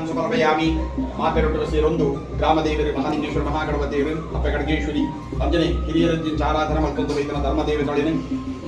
ಸಮರ್ಪಯಾಮಿ ಮಾತೆರೊಟ್ಟು ಸೇರೊಂದು ಗ್ರಾಮದೇವರು ಮಹಾಲಿಂಗೇಶ್ವರ ಮಹಾಗಣಪತಿಯವರು ಅಪ್ಪ ಖಡ್ಗೇಶ್ವರಿ ಅಂಜನೆ ಹಿರಿಯರಜ್ಜಿನ ಆರಾಧನೆ ಮತ್ತೊಂದು ವೈದ್ಯನ ಧರ್ಮದೇವ ತೊಳೆನೆ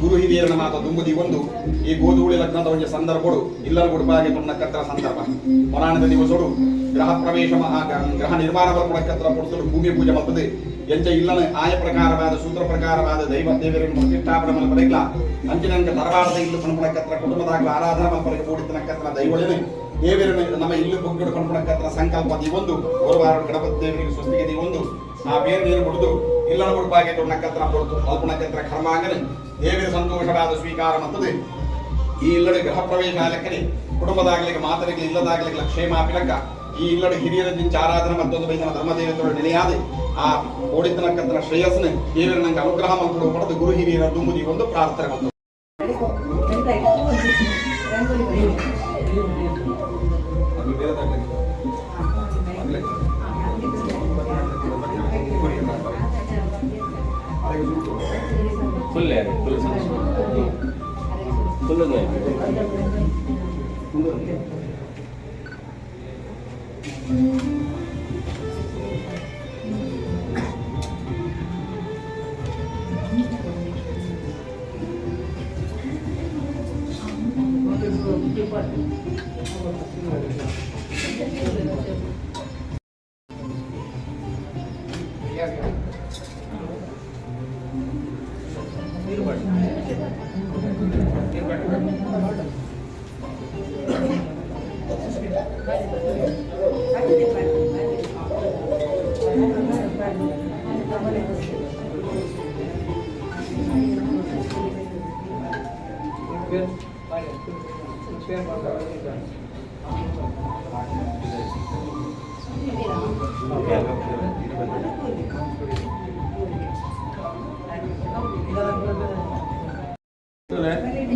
ಗುರು ಹಿರಿಯರನ ಮಾತ ತುಂಬುದಿ ಒಂದು ಈ ಗೋಧೂಳಿ ಲಗ್ನದ ಒಂದು ಸಂದರ್ಭಗಳು ಇಲ್ಲರ ಗುಡ್ಬಾಗೆ ತುಣ್ಣಕತ್ರ ಸಂದರ್ಭ ಮನಾನದ ದಿವಸಗಳು ಗ್ರಹ ಪ್ರವೇಶ ಗ್ರಹ ನಿರ್ಮಾಣ ಬರ್ಕೊಡಕತ್ರ ಪುರುಷರು ಭೂಮಿ ಪೂಜೆ ಮಾಡ್ತದೆ ಎಂಚ ಇಲ್ಲನ ಆಯ ಪ್ರಕಾರವಾದ ಸೂತ್ರ ಪ್ರಕಾರವಾದ ದೈವ ದೇವರನ್ನು ಪ್ರತಿಷ್ಠಾಪನೆ ಮಲ್ಪರಿಲ್ಲ ಅಂಚಿನಂಕ ದರಬಾರದ ಇಲ್ಲು ಪಣಪಡಕತ್ರ ಕುಟುಂಬದಾಗ ಆರಾಧನಾ ಮಲ್ಪರಿಗೆ ಕೂಡಿತನಕತ್ರ ದೈವಳಿನ ದೇವರನ್ನು ನಮ್ಮ ಇಲ್ಲು ಬಗ್ಗಡು ಪಣಪಡಕತ್ರ ಸಂಕಲ್ಪ ಒಂದು ಗುರುವಾರ ಗಣಪತಿ ದೇವರಿಗೆ ಸ್ವಸ್ತಿಗೆ ಒಂದು ಆ ಬೇರೆ ನೀರು ಕುಡಿದು ಇಲ್ಲನ ಗುಡ್ಬಾಗೆ ತುಣ್ಣಕತ್ರ ಕೊಡ್ತು ಅಲ್ಪನಕತ್ರ ಕರ್ಮಾಂಗನ ದೇವರ ಸಂತೋಷವಾದ ಸ್ವೀಕಾರ ಮತ್ತದೆ ಈ ಇಲ್ಲಡೆ ಗೃಹ ಪ್ರವೇಶ ಲೆಕ್ಕನೆ ಕುಟುಂಬದಾಗಲಿಕ್ಕೆ ಮಾತರಿಗೆ ಇಲ್ಲದಾಗಲಿಕ್ಕೆ ಕ್ಷೇಮಾಪಿಲಕ್ಕ ಈ ಇಲ್ಲಡೆ ಹಿರಿಯರದಿಂದ ಆರಾಧನೆ ಮತ್ತೊಂದು ಬೈದನ ಧರ್ಮದೇವತೆಗಳು ನೆಲೆಯಾದೆ ಆ ಓಡಿತನಕ್ಕಂತ ಶ್ರೇಯಸ್ನ ದೇವರ ನಂಗೆ ಅನುಗ್ರಹ ಮಾಡಿಕೊಡುವ ಪಡೆದು ಗುರು ಹಿರಿಯರ ತುಂಬುದಿ ಒಂದು ಪ್ರಾರ್ಥನೆ ಬಂತು.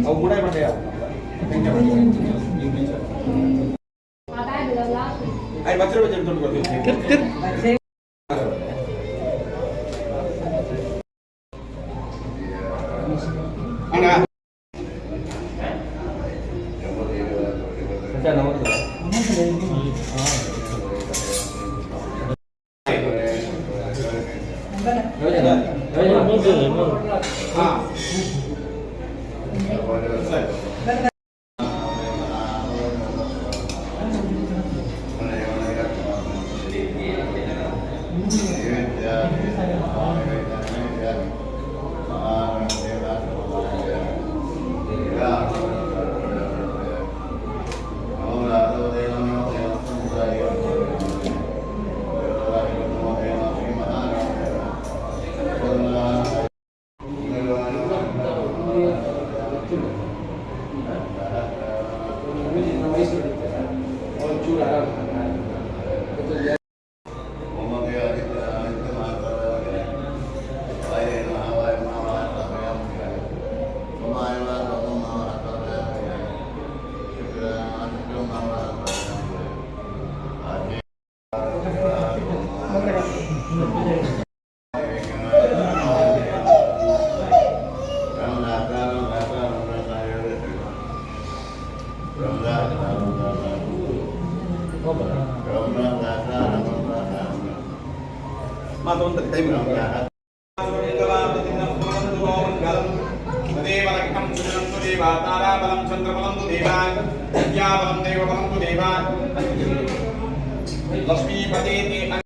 Ông muốn đây mà đẹp. Anh bắt chưa chân tuần của tôi. Anh à. Sao nó được? लक्ष्मीपते ते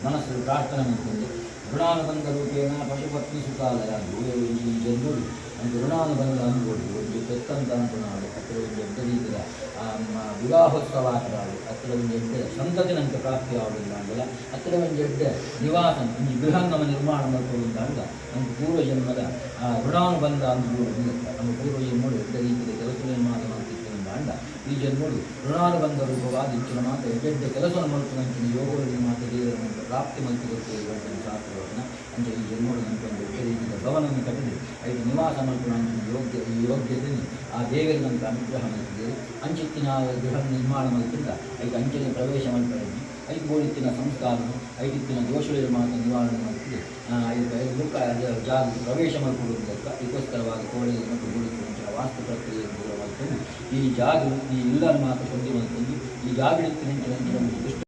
మనస్సులు ప్రార్థన ఉంటుంది. రుణానుబంధ రూపేణ పశుపత్ని సుఖాలయ ఈ జన్ముడు అంటే రుణానుబంధ అనుకోడు ಒಂದು ಪೆತ್ತಂತ ಅಂటున్నాడు అక్కడ ಒಂದು ಎಡ್ಡರೀತಿಯ ವಿವಾಹೋತ್ಸವಾಟರಾಡು ಅక్కడ ಒಂದು ಎಡ್ಡ ಸಂತತಿನಂತ ಪ್ರಾಪ್ತಿ ಆಗುವುದಿಲ್ಲ ಅಂದಲ್ಲ ಅక్కడ ಒಂದು ಎಡ್ಡ ನಿವಾಸನ ಈ ಬೃಹನ್ನಮ ನಿರ್ಮಾಣ ಮಾಡ್ಕೊಳ್ಳುವಂತಾಗ ನಮ್ಗೆ ಪೂರ್ವಜನ್ಮದ ಋಣಾನುಬಂಧ ಅಂದ್ಬೋದು ನಮ್ಮ ಪೂರ್ವಜನ್ಮಗಳು ಎಡ್ಡ ರೀತಿಯ ಕೆಲಸಗಳನ್ನು ಮಾತನಾಡ್ತಿತ್ತು ಅಂದ ಈ ಜನ್ಮಗಳು ಋಣಾನುಬಂಧ ರೂಪವಾದ ಇಂಚಿನ ಮಾತ ಎಡ್ಡ ಕೆಲಸವನ್ನು ಮಾಡ್ಕೊಂಡಂಚಿನ ಯೋಗಗಳಿಗೆ ಮಾತ ದೇವರ ಪ್ರಾಪ್ತಿ ಮಂತ್ರಿಗಳು ಶಾಸ್ತ್ರಗಳನ್ನ ಅಂದರೆ ಈ ಜನ್ಮಗಳು ನಮ್ಗೊಂದು ಎಡ್ಡ ರೀತಿಯ ಭವನವನ್ನು ಕಟ್ಟಿದೆ ಐದು ನಿವಾಸ ಮಾಡ್ಕೊಂಡು ಯೋಗ್ಯತೆ ಆ ದೇವರಿನಂತ ಅನುಗ್ರಹ ಮಾಡ್ತಿದ್ದೇವೆ ಅಂಚಿತ್ತಿನ ಗೃಹ ನಿರ್ಮಾಣ ಮಾಡ್ತಿದ್ದ ಐದು ಅಂಚನೆ ಪ್ರವೇಶ ಮಾಡ್ತಾರೆ ಐದು ಗೋಳಿತ್ತಿನ ಸಂಸ್ಕಾರನು ಐದಿತ್ತಿನ ದೋಷಗಳ ಮಾತ್ರ ನಿವಾರಣೆ ಮಾಡ್ತಿದ್ದೆ ಐದು ಮುಖ ಜಾಗ ಪ್ರವೇಶ ಮಾಡಿಕೊಳ್ಳುವುದಕ್ಕ ಇದಕ್ಕೋಸ್ಕರವಾಗಿ ಕೋಳಿ ಮತ್ತು ಗೋಳಿತ್ತಿನ ವಾಸ್ತು ಪ್ರಕ್ರಿಯೆ ಮಾಡ್ಕೊಂಡು ಈ ಜಾಗ ಈ ಇಲ್ಲರ ಮಾತ್ರ ಶುದ್ಧಿ ಮಾಡ್ಕೊಂಡು ಈ ಜಾಗಡಿತ್ತಿನ ದೃಷ್ಟಿ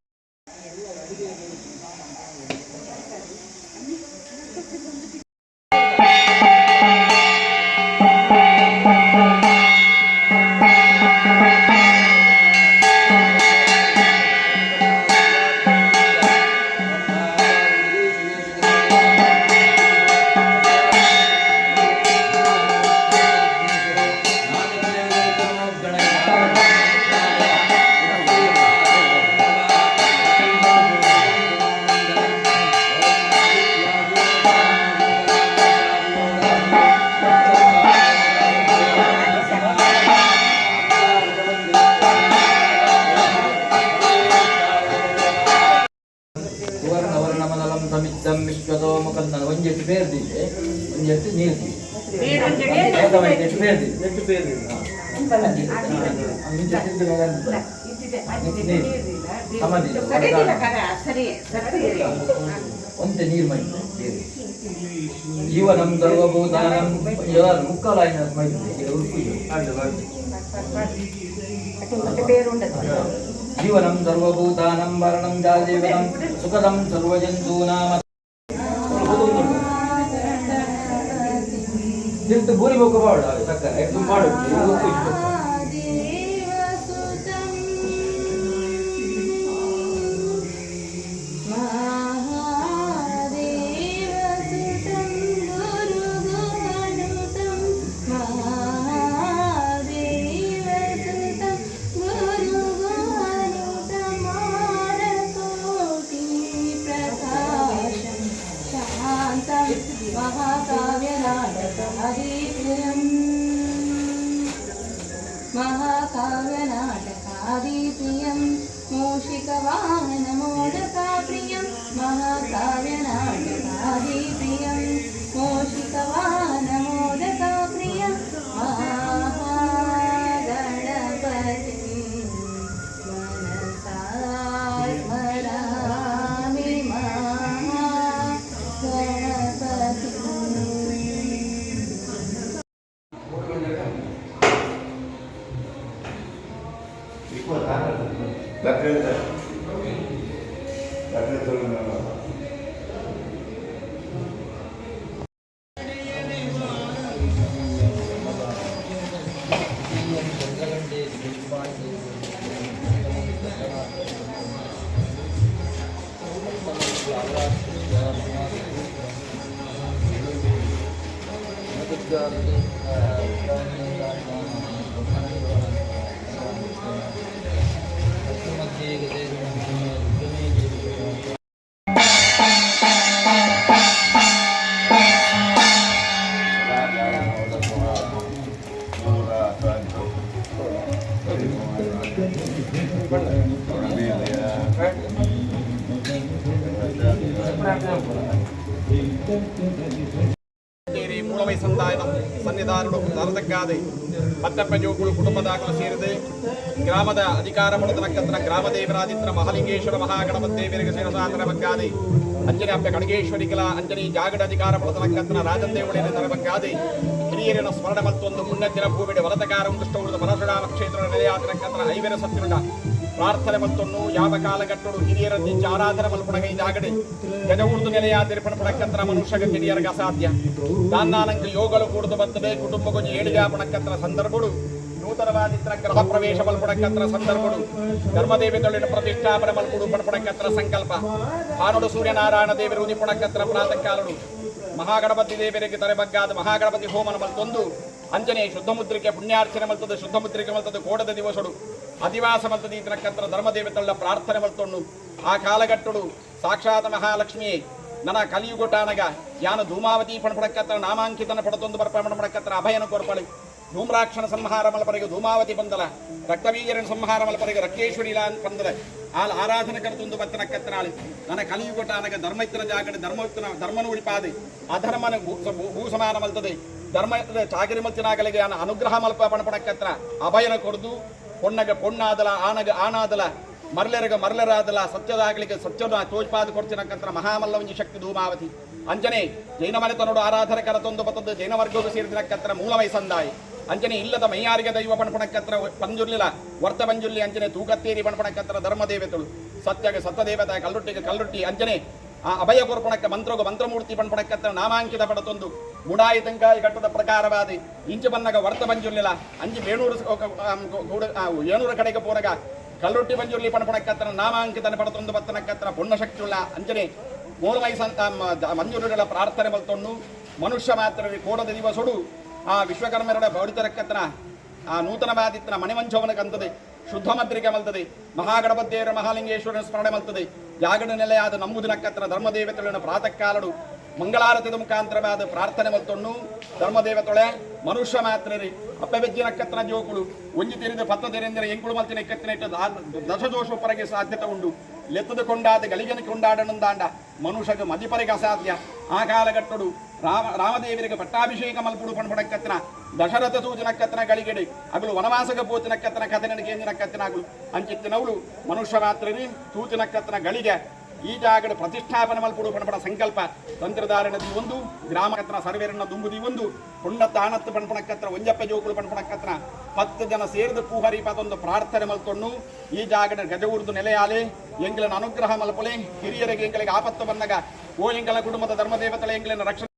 ವಿಶ್ವದೋ ಮುಖಂದ ಒಂಜೆಟ್ಟು ಬೇರ್ದಿದೆ ಒಂಜೆಟ್ಟು ನೀರ್ದಿದೆ ಒಂತೆ ನೀರು ಮೈದೆ ಜೀವನಂ ಸರ್ವಭೂತಾನಂ ಮುಕ್ಕಲಾಯಿನ ಮೈದೆ ಜೀವನಂ ಸರ್ವಭೂತಾನಂ ವರ್ಣಂ ಜಾಜೀವನಂ ಸುಖದಂ ಸರ್ವಜಂತೂನಾಮ ತಿಂತು ಬೂರಿ ಬೋಕ ಬಾಡ ಸಕ್ಕರೆ ಎಷ್ಟು ಮಾಡು महाकाव्यनाटकादिप्रियं मूषिकवाहनमोदकाप्रियं महाकाव्यनाटकादिप्रियं मूषिकवाहनमोदकाप्रियं महागणपतिप्रियं ಮೂಲಮೈ ಸಂದಾಯನ ಸನ್ನಿಧಾನಗಳು ನರದಕ್ಕಾದೆ ಮತ್ತಪ್ಪ ಜೋಗುಳು ಕುಟುಂಬದಾಗಲು ಸೇರಿದೆ ಗ್ರಾಮದ ಅಧಿಕಾರ ಪಡೆದನಕ್ಕಂತರ ಗ್ರಾಮ ದೇವರಾದಿತ್ರ ಮಹಾಲಿಂಗೇಶ್ವರ ಮಹಾಗಣಪತಿ ದೇವರಿಗೆ ಸೇರಸಾದರ ಬಗ್ಗಾದೆ ಅಂಜನೆ ಅಪ್ಪ ಕಣಗೇಶ್ವರಿಗಳ ಅಂಜನಿ ಜಾಗಡ ಅಧಿಕಾರ ಪಡೆದನಕ್ಕಂತರ ರಾಜದೇವಳಿನ ತರಬಗ್ಗಾದೆ ಹಿರಿಯರಿನ ಸ್ಮರಣೆ ಮತ್ತೊಂದು ಮುನ್ನತ್ತಿನ ಭೂಮಿಡೆ ವರತಕಾರ ದುಷ್ಟವುಳಿದ ಪರಶುರಾಮ ಕ್ಷೇತ್ರ ನೆಲೆಯಾದನಕ್ಕಂತರ ಐವರ ಸತ್ಯನುಡ ಪ್ರಾರ್ಥನೆ ಮತ್ತೊಂದು ಯಾವ ಕಾಲಘಟ್ಟಗಳು ಹಿರಿಯರಲ್ಲಿ ಆರಾಧನೆ ಮಲ್ಪಡಗೈ ಜಾಗಡೆ ಗಜ ನೆಲೆಯಾದಿರಿ ಪಣಪಡಕ್ಕಂತರ ಮನುಷ್ಯಗ ಹಿರಿಯರ್ಗ ಅಸಾಧ್ಯ ದಾನಾನಂಕ ಯೋಗಗಳು ಕೂಡದು ಬರ್ತದೆ ಕುಟುಂಬ ಏಳಿಗೆ ಪಣಕ್ಕಂತರ ಸಂದರ್ಭಗಳು ನೂತನವಾದಿತ್ರ ಗೃಹ ಪ್ರವೇಶ ಮಲ್ಪಡಕ್ಕಂತರ ಸಂದರ್ಭಗಳು ಧರ್ಮದೇವತೆಗಳಿನ ಪ್ರತಿಷ್ಠಾಪನೆ ಮಲ್ಪಡು ಪಣಪಡಕ್ಕಂತರ ಸಂಕಲ್ಪ ಭಾನುಡು ಸೂರ್ಯನಾರಾಯಣ ದೇವರು ಉದಿಪಣಕ್ಕಂತರ ಪ್ರಾತಃ ಕಾಲಡು ಮಹಾಗಣಪತಿ ದೇವರಿಗೆ ತಲೆಬಗ್ಗಾದ ಮಹಾಗಣಪತಿ ಹೋಮನ ಮಲ್ತೊಂದು ಅಂಜನೆ ಶುದ್ಧ ಮುದ್ರಿಕೆ ಪುಣ್ಯಾರ್ಚನೆ ಮಲ್ತದೆ ಶುದ್ಧ ಮುದ್ರಿಕೆ ಮಲ್ತದೆ ಕೋಡದ ದಿವಸಡು ಅಧಿವಾಸ ಮಲ್ತದೆ ಇದಕ್ಕಂತರ ಧರ್ಮದೇವತೆಗಳ ಪ್ರಾರ್ಥನೆ ಮಲ್ತೊಂಡು ಆ ಕಾಲಘಟ್ಟಡು ಸಾಕ್ಷಾತ್ ಮಹಾಲಕ್ಷ್ಮಿಯೇ ನನ್ನ ಕಲಿಯುಗೊಟ್ಟಾನಗ ಯಾನು ಧೂಮಾವತಿ ಪಣಪಡಕ್ಕಂತರ ನಾಮಾಂಕಿತನ ಪಡತೊಂದು ಬರ್ಪಣ ಪಡಕ್ಕಂತರ ಅಭಯನ ಕೋರ್ಪಳಿ ಧೂಮ್ರಾಕ್ಷಣ ಸಂಹಾರ ಮಲ್ಪರಿಗೆ ಧೂಮಾವತಿ ಬಂದಲ ರಕ್ತವೀರ್ಯನ ಸಂಹಾರ ಮಲ್ಪರಿಗೆ ರಕ್ಕೇಶ್ವರಿ ಬಂದಲ ಆಲ್ ಆರಾಧನೆ ಕರೆತೊಂದು ಬತ್ತನಕ್ಕತ್ತನಾಳಿ ನನ್ನ ಕಲಿಯುಗೊಟ್ಟಾನಗ ಧರ್ಮೈತನ ಜಾಗಡೆ ಧರ್ಮನ ಉಳಿಪಾದೆ ಅಧರ್ಮನ ಭೂ ಸಮಾನ ಮಲ್ತದೆ ಧರ್ಮ ಚಾಗಿರಿ ಮಲ್ತಿನಾಗಲಿಗೆ ಅನುಗ್ರಹ ಮಲ್ಪ ಪಣಪಡಕ್ಕತ್ರ ಅಭಯನ ಕೊಡ್ದು பொண்ணக பொண்ணாದಲ ಆನಗ ಆನಾದಲ ಮರ್ಲೆರಗ ಮರ್ಲೆರಾದಲ ಸತ್ಯದಾಗಲಿಕ್ಕೆ ಸತ್ಯನ ತೋಜ್ಪಾದ ಕೊಡ್ತಿನಕ್ಕಂತರ ಮಹಾಮಲ್ಲವಂಜಿ ಶಕ್ತಿ ಧೂಮಾವತಿ ಅಂಜನೆ ಜೈನ ಮನೆತನೋಡು ಆರಾಧನೆ ಕರತೊಂದು ಬತ್ತದ್ದು ಜೈನ ವರ್ಗಕ್ಕೆ ಸೇರಿದಿನಕ್ಕಂತರ ಮೂಲಮೈ ಸಂದಾಯ ಅಂಜನೆ ಇಲ್ಲದ ಮೈಯಾರಿಗೆ ದೈವ ಪಣಪಣಕ್ಕಂತರ ಪಂಜುರ್ಲಿಲ ವರ್ತ ಪಂಜುರ್ಲಿ ಅಂಜನೆ ತೂಕತ್ತೇರಿ ಪಣಪಣಕ್ಕಂತರ ಧರ್ಮದೇವತೆಗಳು ಸತ್ಯಗೆ ಸತ್ಯದೇವತೆ ಕಲ್ಲುಟ್ಟಿಗೆ ಕಲ್ಲುಟ್ಟಿ ಅಂಜನೆ ಆ ಅಭಯ ಕೊರ್ಪಣಕ್ಕೆ ಮಂತ್ರೋಗ ಮಂತ್ರಮೂರ್ತಿ ಪಣಪಣಕ್ಕಂತರ ನಾಮಾಂಕಿತ ಪಡತೊಂದು ಮುಡಾಯಿ ತಂಕಾಯಿ ಘಟ್ಟದ ಪ್ರಕಾರವಾದಿ ಇಂಚು ಬನ್ನಗ ವರ್ತ ಬಂಜುರ್ಲಿಲ್ಲ ಅಂಜಿ ಏಣೂರ ಕಡೆಗೆ ಪೋರಗ ಕಲ್ಲುಟ್ಟಿ ಬಂಜುರ್ಲಿ ಪಣಪಣಕ್ಕಂತರ ನಾಮಾಂಕಿತನ ಪಡತೊಂದು ಬತ್ತನಕ್ಕಂತರ ಪುಣ್ಯ ಶಕ್ತಿಯುಳ್ಳ ಅಂಜನೆ ಮೂರುಮೈ ಮಂಜೂರುಗಳ ಪ್ರಾರ್ಥನೆ ಮಲ್ತೊಂಡು ಮನುಷ್ಯ ಮಾತ್ರ ಕೋಡದ ದಿವಸೊಡು ಆ ವಿಶ್ವಕರ್ಮರ ಬೌಡಿತರಕ್ಕಂತರ ಆ ನೂತನವಾದಿತ್ತನ ಮಣಿಮಂಚವನಕ್ಕಂತದೆ ಶುದ್ಧ ಮದ್ರಿಕೆ ಮಲ್ತದೆ ಮಹಾಗಣಪತಿಯವರ ಮಹಾಲಿಂಗೇಶ್ವರನ ಸ್ಮರಣೆ ಮಲ್ತದೆ ಜಾಗಡ ನೆಲೆಯಾದ ನಂಬುದಿನಕ್ಕಂತರ ಧರ್ಮದೇವತೆಗಳನ್ನ ಪ್ರಾತಃ ಕಾಲಡು ಮಂಗಳಾರತಿದ ಮುಖಾಂತರವಾದ ಪ್ರಾರ್ಥನೆ ಮಲ್ತೊಂಡು ಧರ್ಮದೇವತೊಳೆ ಮನುಷ್ಯ ಮಾತ್ರರಿ ಅಪ್ಪಬೆಜ್ಜಿನಕ್ಕತ್ತನ ಜೋಕುಳು ಒಂಜಿ ತೆರೆದ ಪತ್ತ ತೆರೆಂದರೆ ಎಂಕುಳು ಮಲ್ತಿನ ಎಕ್ಕತ್ತಿನ ಇಟ್ಟು ದಶದೋಷ ಪರಗೆ ಸಾಧ್ಯತೆ ಉಂಡು ಲೆತ್ತದ ಕೊಂಡಾದ ಗಳಿಗೆನ ಕೊಂಡಾಡನಂದಾಂಡ ಮನುಷ್ಯಗೆ ಮದಿಪರಿಗೆ ಅಸಾಧ್ಯ ಆ ಕಾಲಘಟ್ಟಡು ರಾಮದೇವರಿಗೆ ಪಟ್ಟಾಭಿಷೇಕ ಮಲ್ಪುಡು ಪಣಪಡಕ್ಕತ್ತನ ದಶರಥ ಸೂಚನಕ್ಕತ್ತನ ಗಳಿಗೆಡೆ ಅಗಲು ವನವಾಸಗ ಪೋತಿನಕ್ಕತ್ತನ ಕಥೆನ ಕೇಂದ್ರನಕ್ಕತ್ತನ ಅಗಲು ಅಂಚಿತ್ತಿನವಳು ಮನುಷ್ಯ ಮಾತ್ರರಿ ತೂತಿನಕ್ಕತ್ತನ ಗಳಿಗೆ ಈ ಜಾಗದ ಪ್ರತಿಷ್ಠಾಪನೆ ಮಲ್ಪುಡು ಪಣಪಡ ಸಂಕಲ್ಪ ತಂತ್ರಧಾರಣದಿ ಒಂದು ಗ್ರಾಮಕತ್ತನ ಸರ್ವೇರನ್ನ ದುಂಬುದಿ ಒಂದು ಪುಣ್ಣತ್ತ ಆನತ್ತ ಪಣಪಣಕ್ಕತ್ರ ಒಂಜಪ್ಪ ಜೋಕುಳು ಪಣಪಣಕ್ಕತ್ರ 10 ಜನ ಸೇರಿದ ಪೂಹರಿಪದೊಂದು ಪ್ರಾರ್ಥನೆ ಮಲ್ಕೊಂಡು ಈ ಜಾಗದ ಗಜ ನೆಲೆಯಾಲೆ ಎಂಗಿಲನ ಅನುಗ್ರಹ ಮಲ್ಪಲೆ ಹಿರಿಯರಿಗೆ ಎಂಗಳಿಗೆ ಆಪತ್ತು ಬಂದಾಗ ಓ ಎಂಗಲ ಕುಟುಂಬದ ಧರ್ಮದೇವತಳೆ ಎಂಗಿಲನ ರಕ್ಷಣೆ